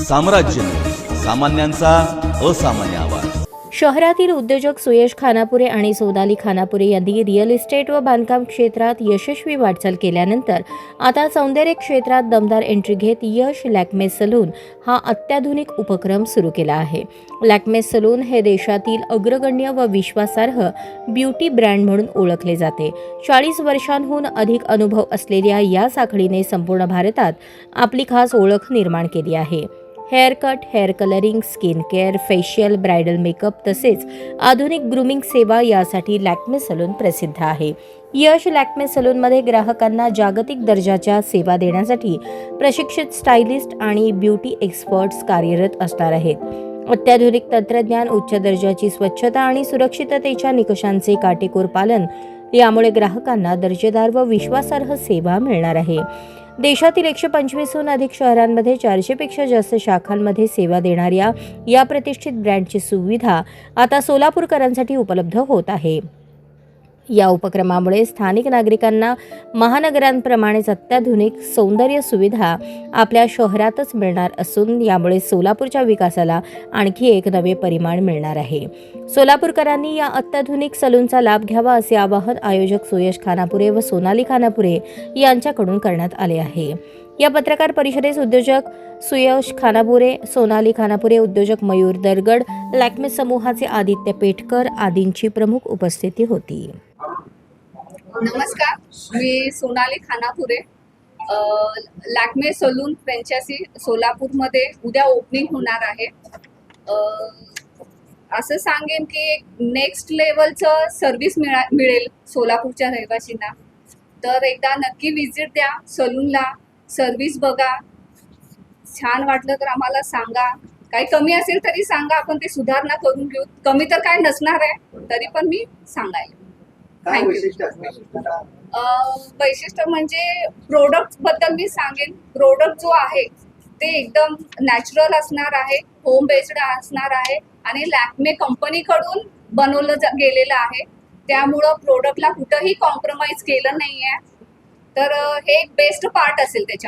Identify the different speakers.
Speaker 1: साम्राज्य सामान्यांचा असामान्य आवाज।
Speaker 2: शहरातील उद्योजक सुयश खानापुरे आणि सोनाली खानापुरे यांनी रिअल इस्टेट व बांधकाम क्षेत्रात यशस्वी वाटचाल केल्यानंतर आता सौंदर्य क्षेत्रात दमदार एंट्री घेत यश लॅक्मे सलून हा अत्याधुनिक उपक्रम सुरू केला आहे। लॅक्मे सलून हे देशातील अग्रगण्य व विश्वासार्ह ब्युटी ब्रँड म्हणून ओळखले जाते। 40 वर्षांहून अधिक अनुभव असलेल्या या साखळीने संपूर्ण भारतात आपली खास ओळख निर्माण केली आहे। Hair cut, hair colouring, skin care, facial, bridal makeup तसेच आधुनिक ग्रूमिंग सेवा यासाठी लॅक्मे सलून प्रसिद्ध आहे। यश लॅक्मे सलूनमध्ये ग्राहकांना जागतिक दर्जाच्या सेवा देण्यासाठी प्रशिक्षित स्टायलिस्ट आणि ब्युटी एक्सपर्ट्स कार्यरत असणार आहेत। अत्याधुनिक तंत्रज्ञान, उच्च दर्जाची स्वच्छता आणि सुरक्षिततेच्या निकषांचे काटेकोर पालन यामुळे ग्राहकांना दर्जेदार व विश्वासार्ह सेवा मिळणार आहे। देशातील 125हून अधिक शहरांमध्ये 400 पेक्षा जास्त शाखांमध्ये सेवा देणाऱ्या या प्रतिष्ठित ब्रँडची सुविधा आता सोलापूरकरांसाठी उपलब्ध होत आहे। या उपक्रमामुळे स्थानिक नागरिकांना महानगरांप्रमाणेच अत्याधुनिक सौंदर्य सुविधा आपल्या शहरातच मिळणार असून यामुळे सोलापूरच्या विकासाला आणखी एक नवे परिमाण मिळणार आहे। सोलापूरकरांनी या अत्याधुनिक सलूनचा लाभ घ्यावा असे आवाहन आयोजक सुयश खानापुरे व सोनाली खानापुरे यांच्याकडून करण्यात आले आहे। या पत्रकार परिषदेस उद्योजक सुयश खानापुरे, सोनाली खानापुरे, उद्योजक मयूर दरगड, लॅक्मे समूहाचे आदित्य पेठकर आदींची प्रमुख उपस्थिती होती।
Speaker 3: नमस्कार, मी सोनाली खानापुरे। लॅक्मे सलून फ्रँचायझी सोलापूरमध्ये उद्या ओपनिंग होणार आहे। असं सांगेन की एक नेक्स्ट लेवलचं सर्व्हिस मिळेल सोलापूरच्या रहिवासींना। तर एकदा नक्की विजिट द्या सलूनला, सर्व्हिस बघा, छान वाटलं तर आम्हाला सांगा। काही कमी असेल तरी सांगा, आपण ते सुधारणा करून घेऊ। कमी तर काय नसणार आहे, तरी पण मी सांगायला। वैशिष्ट्य म्हणजे प्रोडक्ट बद्दल मी सांगेन। प्रोडक्ट जो आहे ते एकदम नॅचरल असणार आहे, होम बेस्ड असणार आहे आणि लॅक्मे कंपनीकडून बनवलं गेलेलं आहे। त्यामुळं प्रोडक्टला कुठंही कॉम्प्रोमाइज केलं नाही आहे। तर हे एक बेस्ट पार्ट असेल त्याच्या।